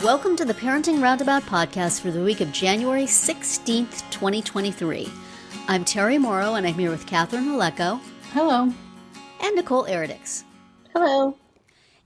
Welcome to the Parenting Roundabout podcast for the week of January 16th, 2023. I'm Terry Morrow, and I'm here with Catherine Haleko. Hello. And Nicole Eridix. Hello.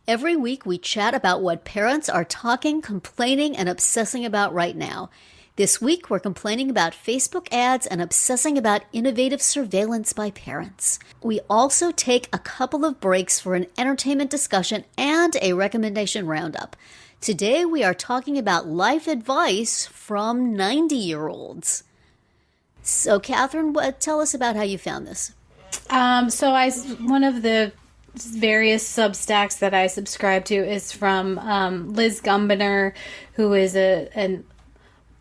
Every week we chat about what parents are talking, complaining, and obsessing about right now. This week we're complaining about Facebook ads and obsessing about innovative surveillance by parents. We also take a couple of breaks for an entertainment discussion and a recommendation roundup. Today we are talking about life advice from 90-year-olds. So Catherine, tell us about how you found this. One of the various Substacks that I subscribe to is from Liz Gumbiner, who is an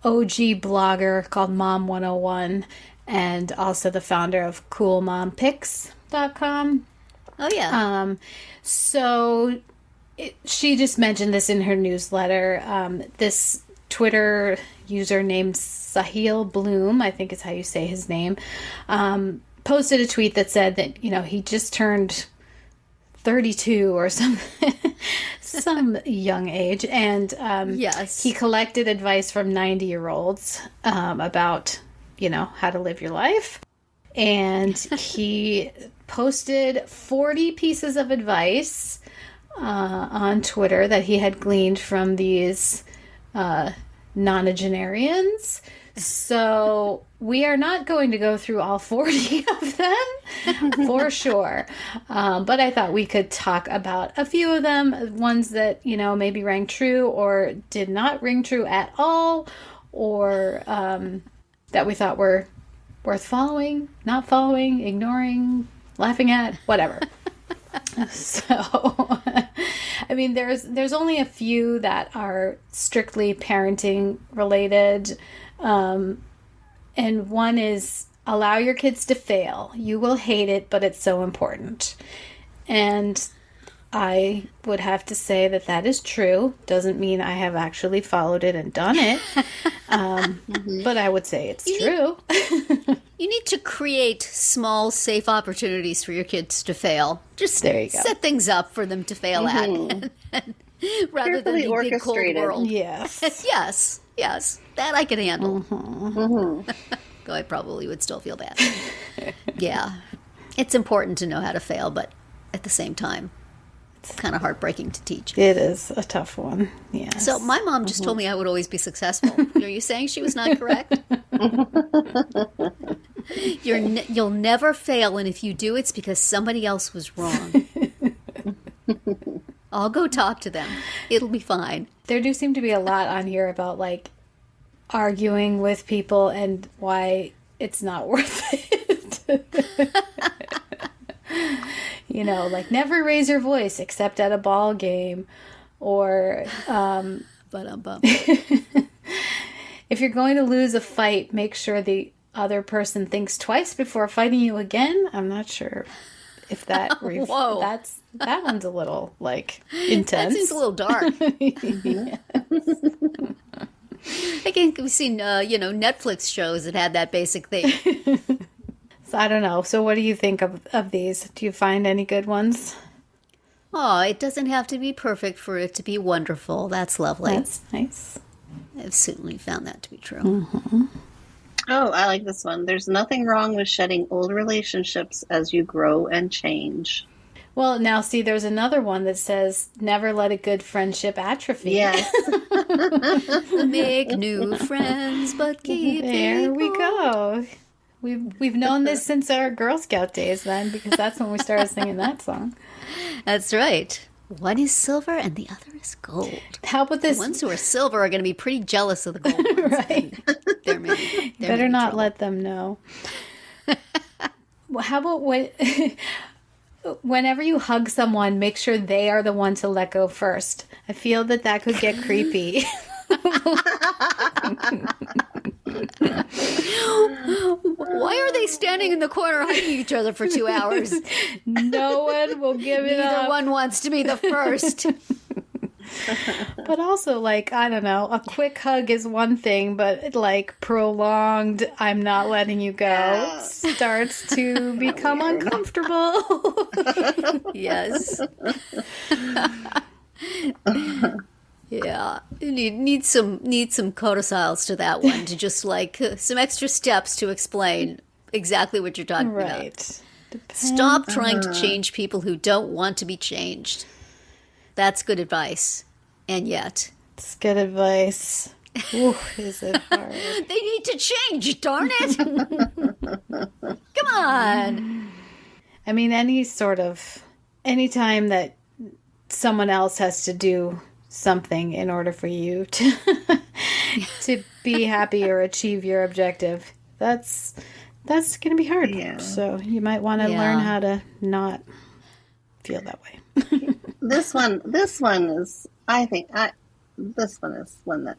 OG blogger called Mom 101, and also the founder of CoolMomPics.com. Oh, yeah. She just mentioned this in her newsletter. This Twitter user named Sahil Bloom, I think is how you say his name, posted a tweet that said that, he just turned 32 or some young age, and yes, he collected advice from 90-year-olds about how to live your life, and he posted 40 pieces of advice on Twitter that he had gleaned from these Nonagenarians. So we are not going to go through all 40 of them for sure. But I thought we could talk about a few of them, ones that, maybe rang true or did not ring true at all, or that we thought were worth following, not following, ignoring, laughing at, whatever. So, there's only a few that are strictly parenting related. And one is, allow your kids to fail. You will hate it, but it's so important. And I would have to say that is true. Doesn't mean I have actually followed it and done it. But I would say it's true. You need to create small, safe opportunities for your kids to fail. Just there you go. Set things up for them to fail at. Rather than the big cold world. Yes. Yes. That I can handle. Though I probably would still feel bad. Yeah. It's important to know how to fail, but at the same time, it's kind of heartbreaking to teach. It is a tough one. Yes. So my mom just told me I would always be successful. Are you saying she was not correct? You'll never fail, and if you do, it's because somebody else was wrong. I'll go talk to them. It'll be fine. There do seem to be a lot on here about, arguing with people and why it's not worth it. Never raise your voice except at a ball game, or if you're going to lose a fight, make sure the other person thinks twice before fighting you again. I'm not sure if that whoa, that one's a little intense. That seems a little dark. I think we've seen Netflix shows that had that basic thing. So I don't know. So what do you think of these? Do you find any good ones? Oh, it doesn't have to be perfect for it to be wonderful. That's lovely. That's nice. I've certainly found that to be true. Mm-hmm. Oh, I like this one. There's nothing wrong with shedding old relationships as you grow and change. Well, now see, there's another one that says, never let a good friendship atrophy. Yes. Make new friends, but keep There we go. We've known this since our Girl Scout days then, because that's when we started singing that song. That's right. One is silver and the other is gold. How about this? The ones who are silver are going to be pretty jealous of the gold ones. Right. Better not let them know. How about whenever you hug someone, make sure they are the one to let go first. I feel that could get creepy. Why are they standing in the corner hugging each other for 2 hours? No one will give it up. Neither one wants to be the first. But also, I don't know, a quick hug is one thing, but prolonged, I'm not letting you go, starts to become uncomfortable. Yes. Yeah. Need some codicils to that one to just like some extra steps to explain exactly what you're talking about. Stop trying to change people who don't want to be changed. That's good advice. And yet, it's good advice. Ooh, is it hard? They need to change, darn it. Come on. I mean, anytime that someone else has to do something in order for you to to be happy or achieve your objective, that's going to be hard. Yeah. So you might want to learn how to not feel that way. This one is, I think, this one is one that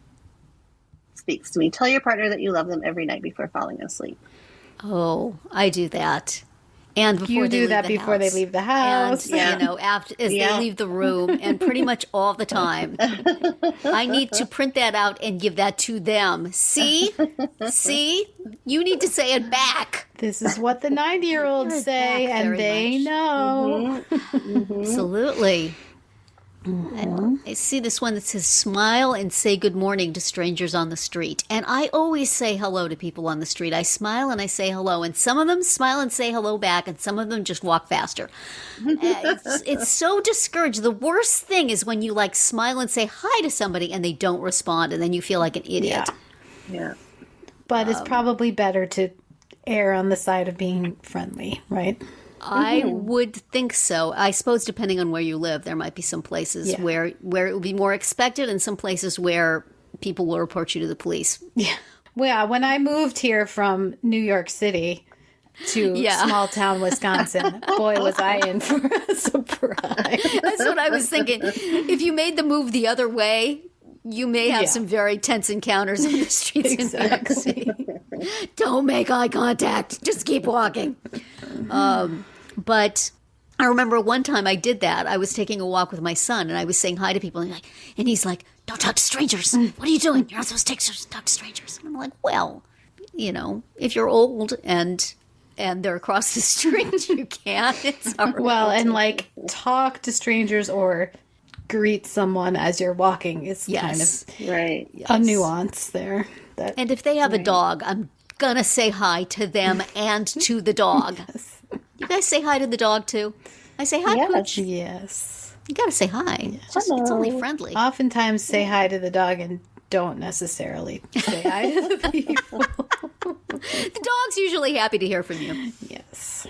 speaks to me. Tell your partner that you love them every night before falling asleep. Oh, I do that. And before you do that before they leave the house. And, after as they leave the room, and pretty much all the time. I need to print that out and give that to them. See? You need to say it back. This is what the 90-year-olds say, and they know. Absolutely. I see this one that says, smile and say good morning to strangers on the street. And I always say hello to people on the street. I smile and I say hello. And some of them smile and say hello back, and some of them just walk faster. It's so discouraged. The worst thing is when you like smile and say hi to somebody and they don't respond, and then you feel like an idiot. Yeah. But it's probably better to err on the side of being friendly, right? I would think so. I suppose depending on where you live, there might be some places where it would be more expected, and some places where people will report you to the police. Yeah. Well, when I moved here from New York City to small town Wisconsin, boy, was I in for a surprise. That's what I was thinking. If you made the move the other way, you may have some very tense encounters in the streets in New York City. Don't make eye contact. Just keep walking. But I remember one time I did that. I was taking a walk with my son, and I was saying hi to people, and he's like, don't talk to strangers. What are you doing? You're not supposed to talk to strangers. And I'm like, well, if you're old and they're across the street, you can't. It's hard. Well, and like talk to strangers or greet someone as you're walking is kind of a nuance there. And if they have a dog, I'm going to say hi to them and to the dog. You guys say hi to the dog, too? I say hi, Pooch. Yes. You got to say hi. It's only friendly. Oftentimes say hi to the dog and don't necessarily say hi to the people. The dog's usually happy to hear from you. Yes.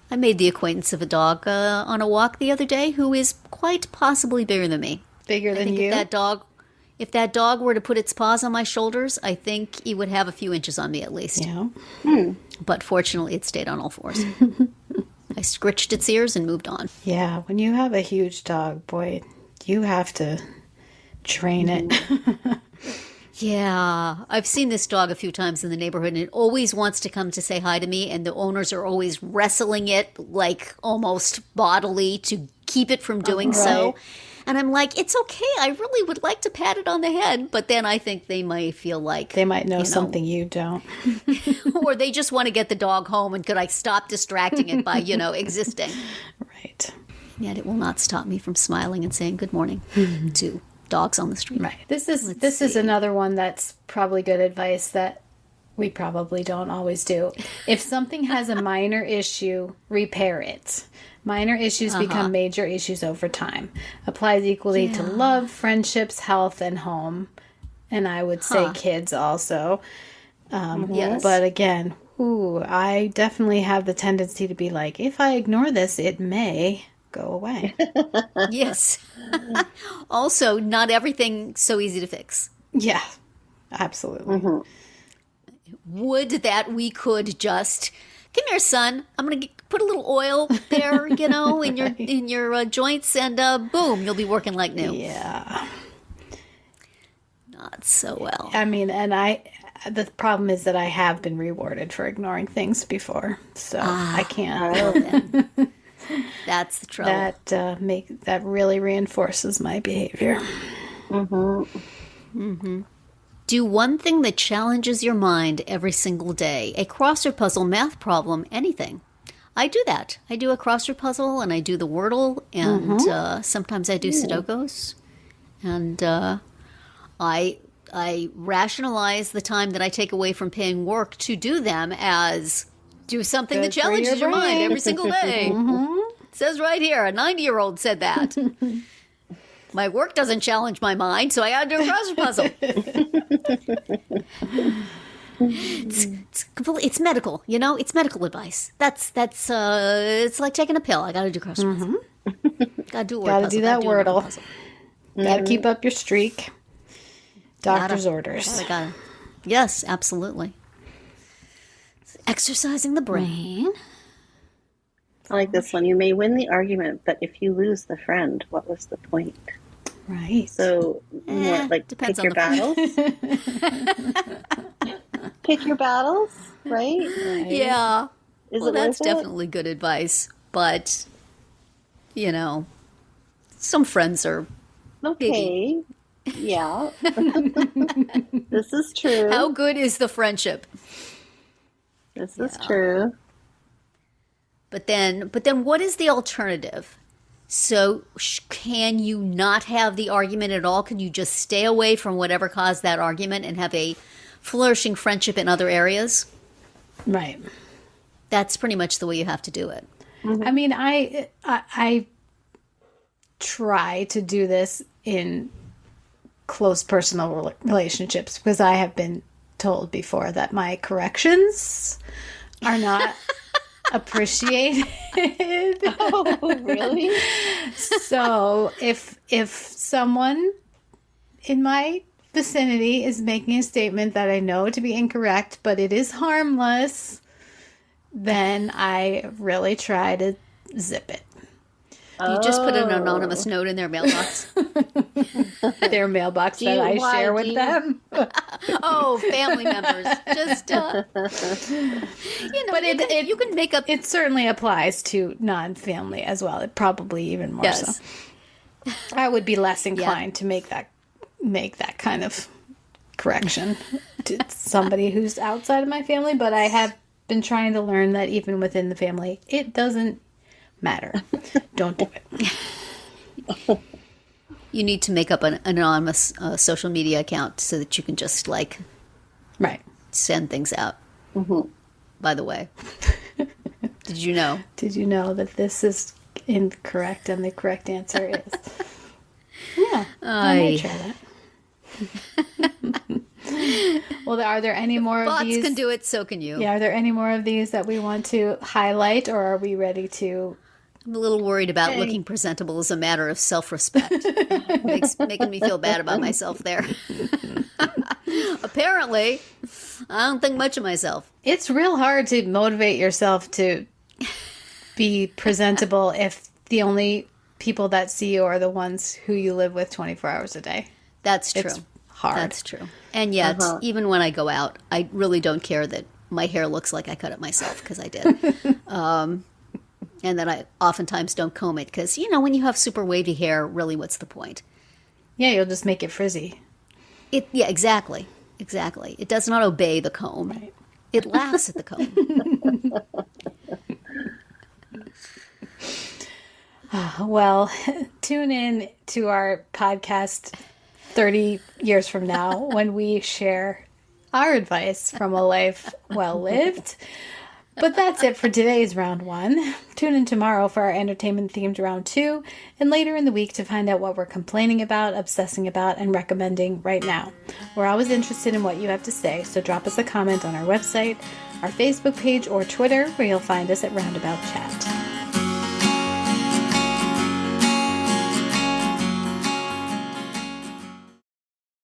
I made the acquaintance of a dog on a walk the other day who is quite possibly bigger than me. Bigger than you? If that dog were to put its paws on my shoulders, I think he would have a few inches on me at least. Yeah. But fortunately, it stayed on all fours. I scritched its ears and moved on. Yeah, when you have a huge dog, boy, you have to train it. Yeah, I've seen this dog a few times in the neighborhood, and it always wants to come to say hi to me, and the owners are always wrestling it, like almost bodily, to keep it from doing so. And I'm like, it's okay. I really would like to pat it on the head. But then I think they might feel like... They might know something you don't. Or they just want to get the dog home, and could I stop distracting it by, existing? Right. Yet it will not stop me from smiling and saying good morning to dogs on the street. Right. This is another one that's probably good advice that we probably don't always do. If something has a minor issue, repair it. Minor issues become major issues over time. Applies equally to love, friendships, health, and home. And I would say kids also. Yes. But again, I definitely have the tendency to be like, if I ignore this, it may go away. Yes. Also, not everything so easy to fix. Yeah, absolutely. Would that we could just... Come here, son. I'm going to put a little oil there, in your joints, and boom, you'll be working like new. Yeah. Not so well. I mean, and the problem is that I have been rewarded for ignoring things before, so I can't. That's the trouble. That really reinforces my behavior. Do one thing that challenges your mind every single day. A crossword puzzle, math problem, anything. I do that. I do a crossword puzzle, and I do the Wordle, and sometimes I do Sudokus. And I rationalize the time that I take away from paying work to do them as do something that Good for challenges your mind brain. every single day. It says right here, a 90-year-old said that. My work doesn't challenge my mind, so I got to do a crossword puzzle. It's medical, you know. It's medical advice. That's it's like taking a pill. I got to do crossword puzzle. Got to do a word Gotta puzzle. do that Gotta do a number Wordle. puzzle. Gotta keep up your streak. Doctor's Gotta- orders. I gotta- Yes, absolutely. Exercising the brain. I like this one. You may win the argument, but if you lose the friend, what was the point? Right. So, what, like, depends pick on your the battles? Pick your battles, right? Yeah. Is Well, it that's worth it? definitely good advice. But, you know, some friends are. Okay. Yeah. This is true. How good is the friendship? This is true. But then, what is the alternative? So, can you not have the argument at all? Can you just stay away from whatever caused that argument and have a flourishing friendship in other areas? Right. That's pretty much the way you have to do it. I mean, I try to do this in close personal relationships because I have been told before that my corrections are not appreciated. Oh, really? So if someone in my vicinity is making a statement that I know to be incorrect, but it is harmless, then I really try to zip it. You just put an anonymous note in their mailbox. Their mailbox that I share with them. Oh, family members. Just, you know, But you can make up. It certainly applies to non-family as well. It probably even more Yes. so. I would be less inclined to make that kind of correction to somebody who's outside of my family, but I have been trying to learn that even within the family, it doesn't matter. Don't do it. You need to make up an anonymous social media account so that you can just, like, Right. send things out. By the way. Did you know? Did you know that this is incorrect and the correct answer is? Yeah, I might try that. Well, are there any more of Bots these? can do it, so can you. Yeah, are there any more of these that we want to highlight, or are we ready to? I'm a little worried about looking presentable as a matter of self-respect. Making me feel bad about myself there. Apparently, I don't think much of myself. It's real hard to motivate yourself to be presentable if the only people that see you are the ones who you live with 24 hours a day. That's true. It's hard. That's true. And yet, even when I go out, I really don't care that my hair looks like I cut it myself, because I did. And that I oftentimes don't comb it, because, you know, when you have super wavy hair, really, what's the point? Yeah, you'll just make it frizzy. Yeah, exactly. Exactly. It does not obey the comb. Right. It laughs at the comb. Well, tune in to our podcast 30 years from now when we share our advice from a life well lived. But that's it for today's round 1. Tune in tomorrow for our entertainment themed round 2, and later in the week to find out what we're complaining about, obsessing about, and recommending right now. We're always interested in what you have to say, so drop us a comment on our website, our Facebook page, or Twitter, where you'll find us at Roundabout Chat.